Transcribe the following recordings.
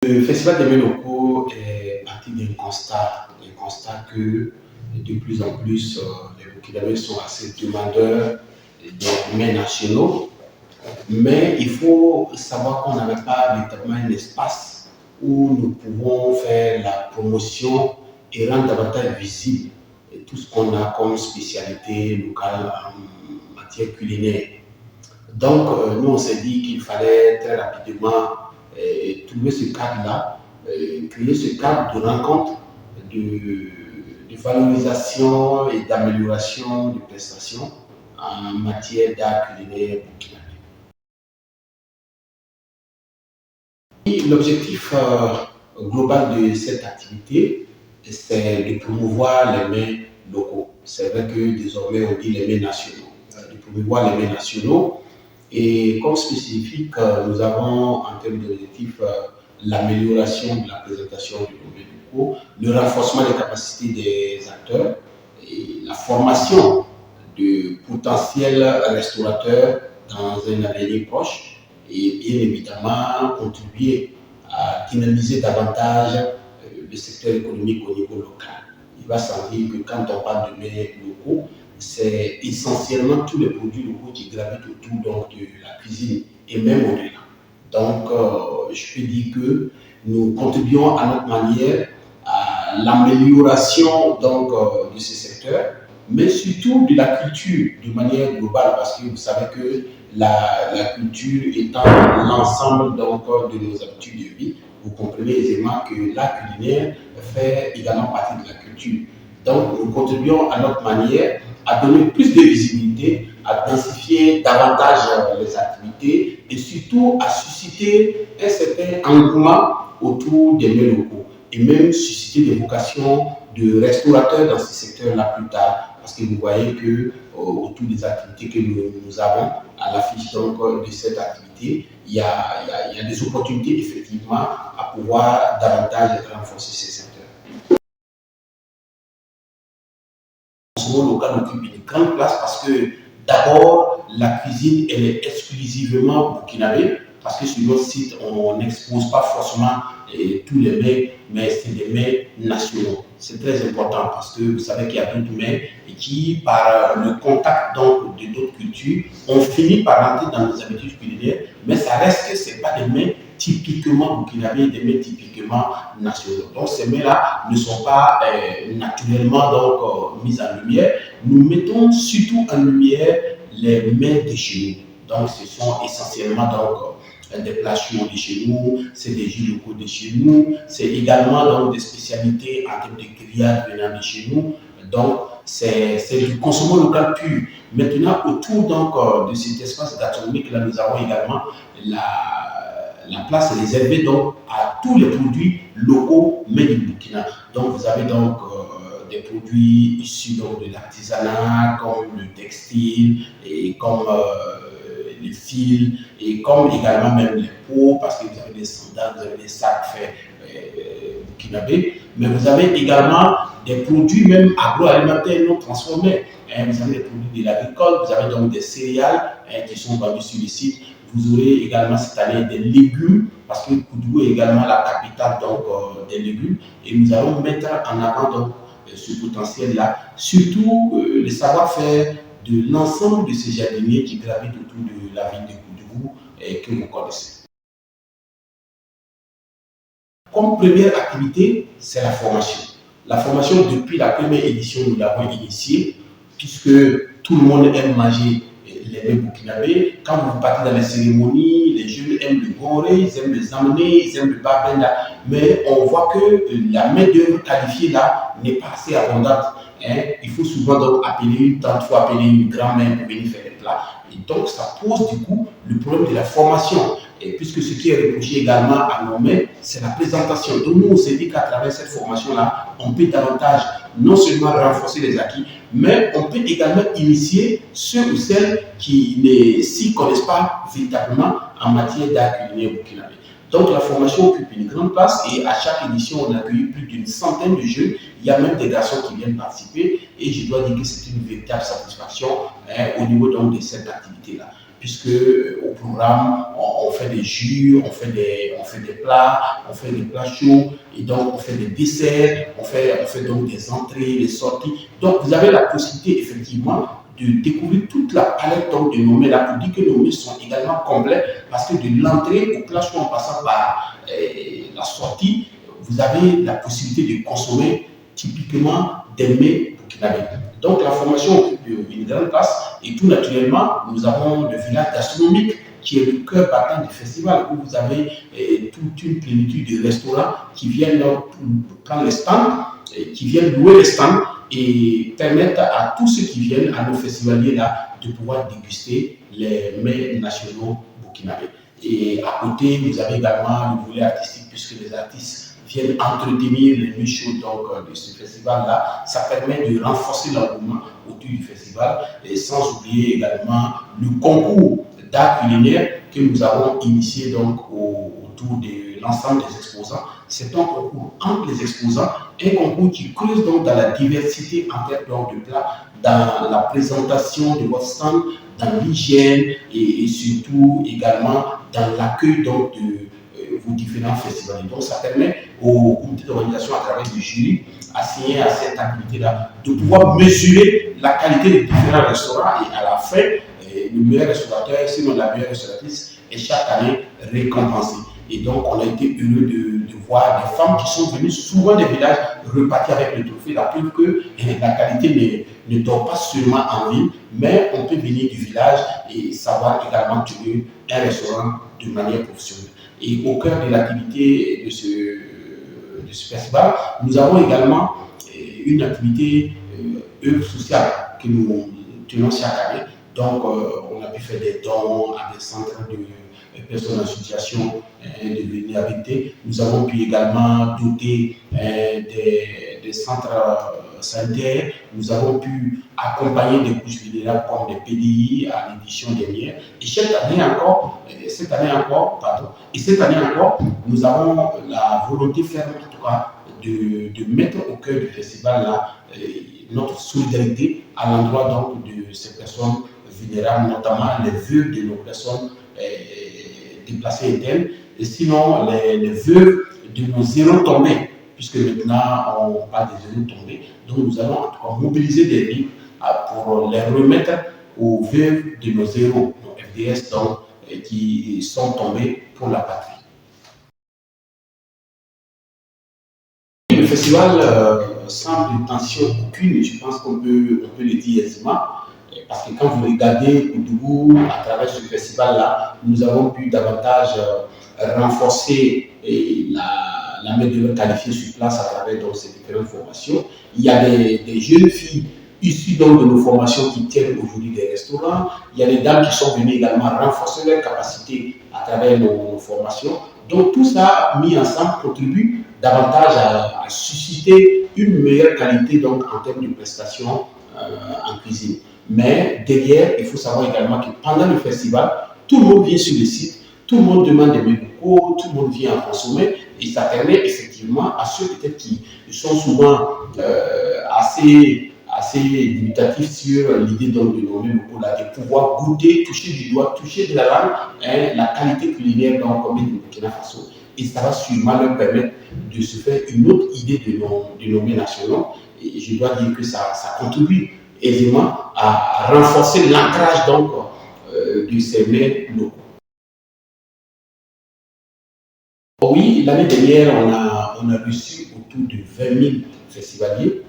Le Festival des mets locaux est parti d'un constat que de plus en plus les Burkinabés sont assez demandeurs des mets nationaux, mais il faut savoir qu'on n'avait pas véritablement un espace où nous pouvons faire la promotion et rendre davantage visible tout ce qu'on a comme spécialité locale en matière culinaire. Donc, nous, on s'est dit qu'il fallait très rapidement trouver ce cadre-là, créer ce cadre de rencontre, de valorisation et d'amélioration des prestations en matière d'art culinaire burkinabé. L'objectif global de cette activité, c'est de promouvoir les mets locaux. C'est vrai que désormais on dit les mets nationaux. De promouvoir les mets nationaux. Et comme spécifique, nous avons en termes d'objectifs l'amélioration de la présentation de nos mets locaux, le renforcement des capacités des acteurs et la formation de potentiels restaurateurs dans un avenir proche et bien évidemment contribuer à dynamiser davantage le secteur économique au niveau local. Il va sans dire que quand on parle de mets locaux, c'est essentiellement tous les produits locaux qui gravitent autour donc, de la cuisine et même au-delà. Donc, je peux dire que nous contribuons à notre manière à l'amélioration donc, de ce secteur, mais surtout de la culture de manière globale, parce que vous savez que la culture étant l'ensemble donc, de nos habitudes de vie, vous comprenez aisément que l'art culinaire fait également partie de la culture. Donc, nous contribuons à notre manière à donner plus de visibilité, à densifier davantage les activités et surtout à susciter un certain engouement autour des mets locaux et même susciter des vocations de restaurateurs dans ce secteur-là plus tard, parce que vous voyez que autour des activités que nous avons à l'affiche de cette activité, il y a des opportunités effectivement à pouvoir davantage renforcer ces secteurs. Le local occupe une grande place parce que d'abord, la cuisine, elle est exclusivement burkinabé, parce que sur notre site, on n'expose pas forcément tous les mets, mais c'est des mets nationaux. C'est très important parce que vous savez qu'il y a d'autres mets qui, par le contact donc, de d'autres cultures, ont fini par rentrer dans nos habitudes culinaires, mais ça reste que ce n'est pas des mets typiquement burkinabés, des mets typiquement nationaux. Donc ces mets-là ne sont pas naturellement donc, mis en lumière. Nous mettons surtout en lumière les mets de chez nous. Donc ce sont essentiellement donc, des plats chauds de chez nous, c'est des jus locaux de chez nous, c'est également donc, des spécialités en termes de grillades venant de chez nous. Donc c'est du consommation local pur. Maintenant, autour donc, de cet espace gastronomique, là, nous avons également la place réservée donc, à tous les produits locaux, mais du Burkina. Donc, vous avez donc des produits issus donc, de l'artisanat, comme le textile, et comme les fils, et comme également même les peaux, parce que vous avez des sandales, vous avez des sacs faits burkinabés, mais vous avez également des produits même agroalimentaires non transformés. Vous avez des produits de l'agricole, vous avez donc des céréales qui sont vendus sur le site. Vous aurez également cette année des légumes, parce que Koudou est également la capitale donc, des légumes. Et nous allons mettre en avant donc, ce potentiel-là, surtout le savoir-faire de l'ensemble de ces jardiniers qui gravitent autour de la ville de Koudou et que vous connaissez. Comme première activité, c'est la formation. La formation, depuis la première édition, nous l'avons initiée, puisque tout le monde aime manger les mets burkinabés. Quand vous partez dans les cérémonies, les jeunes aiment le goré, ils aiment le zamné, ils aiment le babenda. Mais on voit que la main-d'œuvre qualifiée là n'est pas assez abondante. Il faut souvent donc appeler une tante, il faut appeler une grand-mère pour venir faire les plats. Et donc ça pose du coup le problème de la formation. Et puisque ce qui est reproché également à nos mains, c'est la présentation. Donc nous, on s'est dit qu'à travers cette formation-là, on peut davantage non seulement renforcer les acquis, mais on peut également initier ceux ou celles qui ne s'y connaissent pas véritablement en matière d'art culinaire burkinabé. Donc la formation occupe une grande place et à chaque édition, on a accueilli plus d'une centaine de jeunes. Il y a même des garçons qui viennent participer et je dois dire que c'est une véritable satisfaction au niveau donc, de cette activité-là. puisque au programme, on fait des jus, on fait des plats chauds, et donc on fait des desserts, on fait donc des entrées, des sorties. Donc vous avez la possibilité effectivement de découvrir toute la palette donc, de nos mets. Là, pour dire que nos mets sont également complets, parce que de l'entrée au plat chaud en passant par la sortie, vous avez la possibilité de consommer typiquement des mets burkinabés. Donc la formation occupe une grande place et tout naturellement, nous avons le village gastronomique qui est le cœur battant du festival où vous avez toute une plénitude de restaurants qui viennent prendre les stands, qui viennent louer les stands et permettre à tous ceux qui viennent, à nos festivaliers là, de pouvoir déguster les mets nationaux burkinabés. Et à côté, vous avez également le volet artistique puisque les artistes viennent entretenir les nuits chaudes de ce festival-là. Ça permet de renforcer l'engouement autour du festival et sans oublier également le concours d'art culinaire que nous avons initié donc autour de l'ensemble des exposants. C'est un concours entre les exposants, un concours qui creuse donc dans la diversité en termes de plats, dans la présentation de votre stand, dans l'hygiène et surtout également dans l'accueil donc de vos différents festivals. Donc ça permet au comité d'organisation à travers le jury assigné à cette activité-là de pouvoir mesurer la qualité des différents restaurants et à la fin, le meilleur restaurateur, sinon la meilleure restauratrice, est chaque année récompensé. Et donc on a été heureux de voir des femmes qui sont venues souvent des villages repartir avec le trophée. La preuve que la qualité ne dort pas seulement en ville, mais on peut venir du village et savoir également tenir un restaurant de manière professionnelle. Et au cœur de l'activité de ce festival, nous avons également une activité œuvre sociale que nous tenons chaque année. Donc, on a pu faire des dons à des centres de personnes en situation de vulnérabilité. Nous avons pu également doter des centres sanitaires. Nous avons pu accompagner des couches vulnérables comme des PDI à l'édition dernière. Et cette année encore, nous avons la volonté ferme, en tout cas, de mettre au cœur du festival là, notre solidarité à l'endroit donc de ces personnes vulnérables, notamment les vœux de nos personnes déplacées internes, et sinon les vœux de nos zéros tombés, puisque maintenant on parle des zéros tombés. Donc nous allons en tout cas mobiliser des livres pour les remettre aux vœux de nos zéros, nos FDS, donc, qui sont tombés pour la patrie. Le festival, sans prétention aucune, je pense qu'on peut le dire aisément, parce que quand vous regardez Oudougou, à travers ce festival-là, nous avons pu davantage renforcer la main-d'œuvre qualifiée sur place à travers donc, ces différentes formations. Il y a des jeunes filles issues donc, de nos formations qui tiennent aujourd'hui des restaurants. Il y a des dames qui sont venues également renforcer leurs capacités à travers nos formations. Donc tout ça mis ensemble contribue davantage à susciter une meilleure qualité donc, en termes de prestations en cuisine. Mais derrière, il faut savoir également que pendant le festival, tout le monde vient sur le site, tout le monde demande des mets locaux, tout le monde vient en consommer et ça permet effectivement à ceux peut-être qui sont souvent assez dubitatifs sur l'idée de nos mets locaux là, de pouvoir goûter, toucher du doigt, toucher de la langue la qualité culinaire comme du Burkina Faso. Et ça va sûrement leur permettre de se faire une autre idée de nos mets nationaux. Et je dois dire que ça contribue aisément à renforcer l'ancrage donc de ces mets locaux. Oui, l'année dernière, on a reçu autour de 20 000 festivaliers.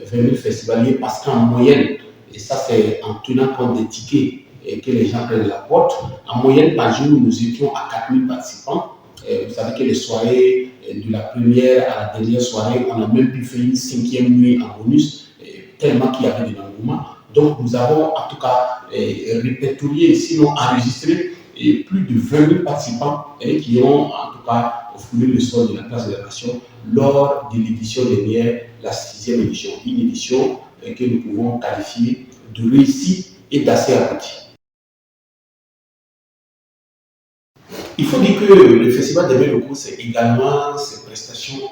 20 000 festivaliers parce qu'en moyenne, et ça c'est en tenant compte des tickets que les gens prennent de la porte, en moyenne par jour, nous étions à 4 000 participants. Vous savez que les soirées, de la première à la dernière soirée, on a même pu faire une 5e nuit en bonus, tellement qu'il y avait de l'engouement. Donc nous avons en tout cas répertorié, sinon enregistré, plus de 20 000 participants qui ont en tout cas foulé le sol de la place de la Nation lors de l'édition dernière, la 6e édition. Une édition que nous pouvons qualifier de réussite et d'assez aboutie. Il faut dire que le Festival des mets locaux, c'est également ces prestations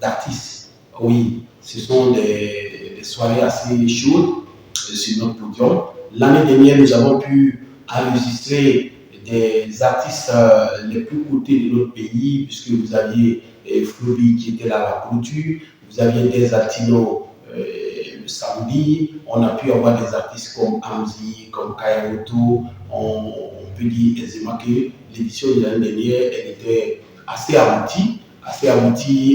d'artistes. Oui, ce sont des soirées assez chaudes sur notre podium. L'année dernière, nous avons pu enregistré des artistes les plus cotés de notre pays, puisque vous aviez Floby qui était là à la clôture, vous aviez des Altino le samedi, on a pu avoir des artistes comme Amzi, comme Kayamoto, on peut dire aisément que l'édition de l'année dernière, elle était assez aboutie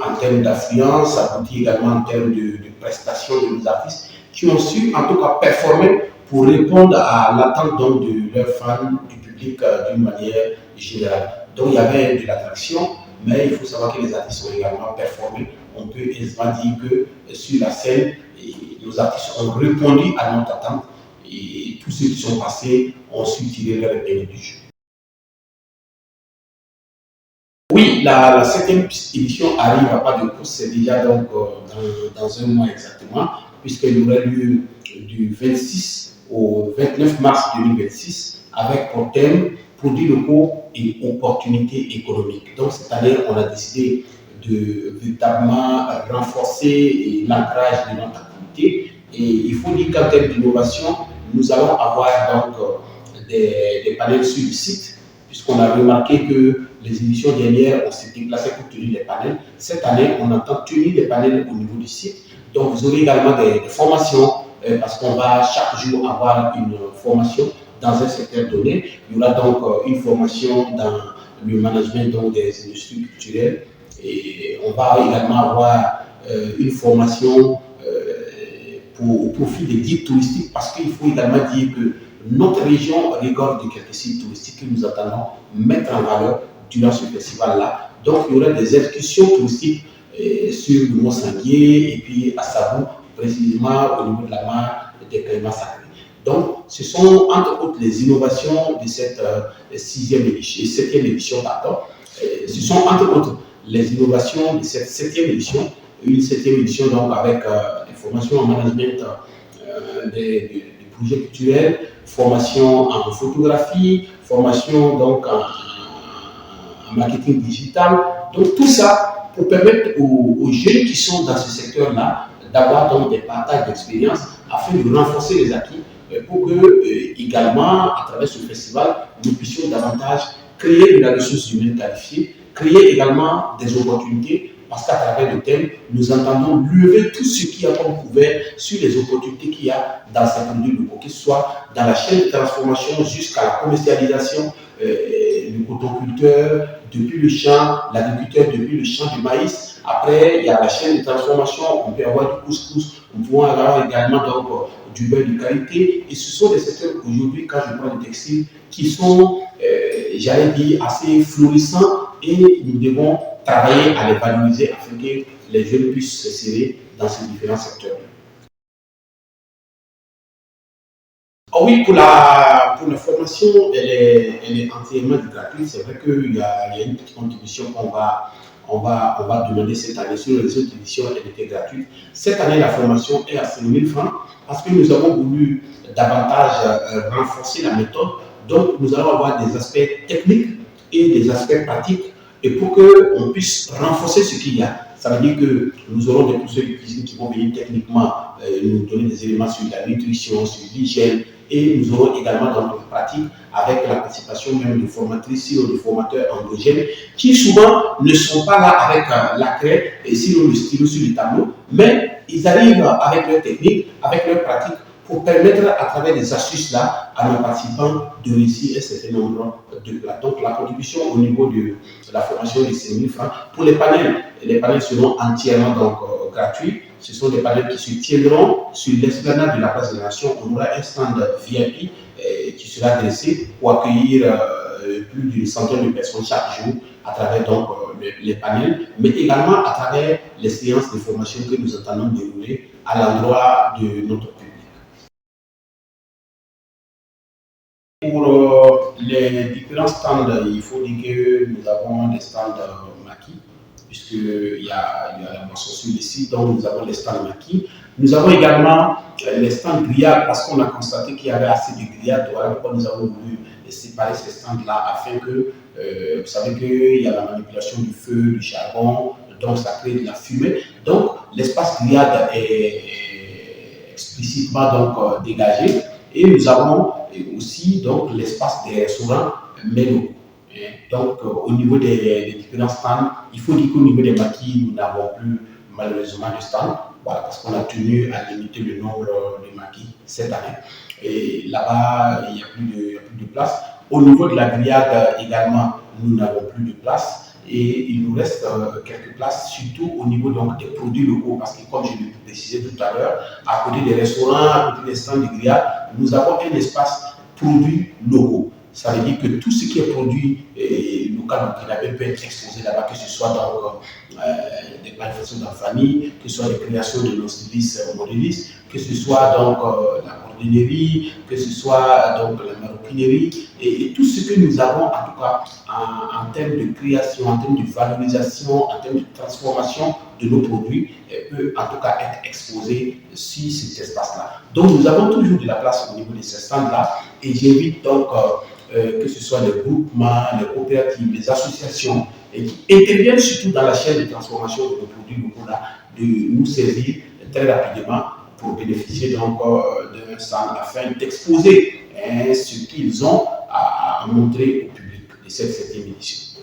en termes d'affluence, aboutie également en termes de prestations de nos artistes, qui ont su en tout cas performer pour répondre à l'attente de leurs fans, du public d'une manière générale. Donc il y avait de l'attraction, mais il faut savoir que les artistes ont également performé. On peut aisément dire que sur la scène, nos artistes ont répondu à notre attente et tous ceux qui sont passés ont su tirer leur épingle du jeu. Oui, la 7e édition arrive à pas de course, c'est déjà donc dans un mois exactement, puisqu'il y aura lieu du 26 au 29 mars 2026 avec pour thème produits locaux et opportunités économiques. Donc cette année, on a décidé de véritablement renforcer l'ancrage de notre activité. Et il faut dire qu'en termes d'innovation, nous allons avoir donc des panels sur le site, puisqu'on a remarqué que les éditions dernières, on s'est déplacé pour tenir les panels. Cette année, on entend tenir les panels au niveau du site. Donc, vous aurez également des formations, parce qu'on va chaque jour avoir une formation dans un secteur donné. Il y aura donc une formation dans le management donc, des industries culturelles. Et on va également avoir une formation au profit des guides touristiques, parce qu'il faut également dire que notre région regorge de quelques sites touristiques que nous attendons mettre en valeur durant ce festival-là. Donc, il y aura des excursions touristiques sur le Mont Sanguier et puis à Sabou, précisément au niveau de la mare des Caïmans Sacrés. Donc, ce sont entre autres les innovations de cette 7e édition. Ce sont entre autres les innovations de cette 7e édition. Une 7e édition donc avec des formations en management des projets culturels, formation en photographie, formation donc en marketing digital. Donc tout ça pour permettre aux jeunes qui sont dans ce secteur-là d'avoir donc des partages d'expérience afin de renforcer les acquis pour que également à travers ce festival nous puissions davantage créer de la ressource humaine qualifiée, créer également des opportunités, parce qu'à travers le thème, nous entendons lever tout ce qui a comme couvert sur les opportunités qu'il y a dans ces produits locaux, que ce soit dans la chaîne de transformation jusqu'à la commercialisation, le cotoculteur depuis le champ, l'agriculteur depuis le champ du maïs. Après, il y a la chaîne de transformation, on peut avoir du couscous, on peut avoir également donc, du beurre de qualité. Et ce sont des secteurs aujourd'hui, quand je parle de textile, qui sont, j'allais dire, assez florissants, et nous devons travailler à les valoriser afin que les jeunes puissent s'insérer dans ces différents secteurs. Oh oui, pour la formation, elle est entièrement gratuite. C'est vrai qu'il y a une petite contribution on va demander cette année. Sur les autres éditions, elle était gratuite. Cette année, la formation est à 5 000 francs parce que nous avons voulu davantage renforcer la méthode. Donc, nous allons avoir des aspects techniques et des aspects pratiques. Et pour qu'on puisse renforcer ce qu'il y a, ça veut dire que nous aurons des professeurs de cuisine qui vont venir techniquement nous donner des éléments sur la nutrition, sur l'hygiène, et nous aurons également dans notre pratique avec la participation même de formatrices, sinon de formateurs endogènes, qui souvent ne sont pas là avec la craie et sinon le stylo sur le tableau, mais ils arrivent avec leur technique, avec leur pratique, pour permettre à travers des astuces là à nos participants de réussir un certain nombre de plats. Donc la contribution au niveau de la formation de 5 000 francs. Pour les panels seront entièrement donc, gratuits. Ce sont des panels qui se tiendront sur l'esplanade de la place de la Nation. On aura un stand VIP qui sera dressé pour accueillir plus d'une centaine de personnes chaque jour à travers donc, les panels, mais également à travers les séances de formation que nous entendons dérouler à l'endroit de notre public. Pour les différents stands, il faut dire que nous avons des stands maquis, puisqu'il y a la mention sur le site, donc nous avons les stands maquis. Nous avons également les stands grillades, parce qu'on a constaté qu'il y avait assez de grillades, voilà pourquoi nous avons voulu séparer ces stands-là, afin que, vous savez qu'il y a la manipulation du feu, du charbon, donc ça crée de la fumée. Donc l'espace grillade est explicitement donc, dégagé, et nous avons et aussi donc l'espace des restaurants, mais locaux. Donc, au niveau des différents stands, il faut dire qu'au niveau des maquis, nous n'avons plus malheureusement de stands, voilà, parce qu'on a tenu à limiter le nombre de maquis cette année. Et là-bas, il n'y a plus de place. Au niveau de la grillade également, nous n'avons plus de place. Et il nous reste quelques places, surtout au niveau donc, des produits locaux, parce que comme je l'ai précisé tout à l'heure, à côté des restaurants, à côté des stands de grillade, nous avons un espace produits locaux. Ça veut dire que tout ce qui est produit local au Burkinabé peut être exposé là-bas, que ce soit donc des manifestations dans la famille, que ce soit les créations de nos stylistes modélistes, que ce soit donc la cordinerie, que ce soit donc la maroquinerie, et tout ce que nous avons en tout cas en termes de création, en termes de valorisation, en termes de transformation de nos produits, peut en tout cas être exposé sur cet espace-là. Donc nous avons toujours de la place au niveau de ces stands-là, et j'invite donc que ce soit les groupements, les coopératives, les associations, et qui interviennent surtout dans la chaîne de transformation de nos produits locaux là, de nous saisir très rapidement pour bénéficier donc d'un stand afin d'exposer ce qu'ils ont à montrer au public de cette 7e édition.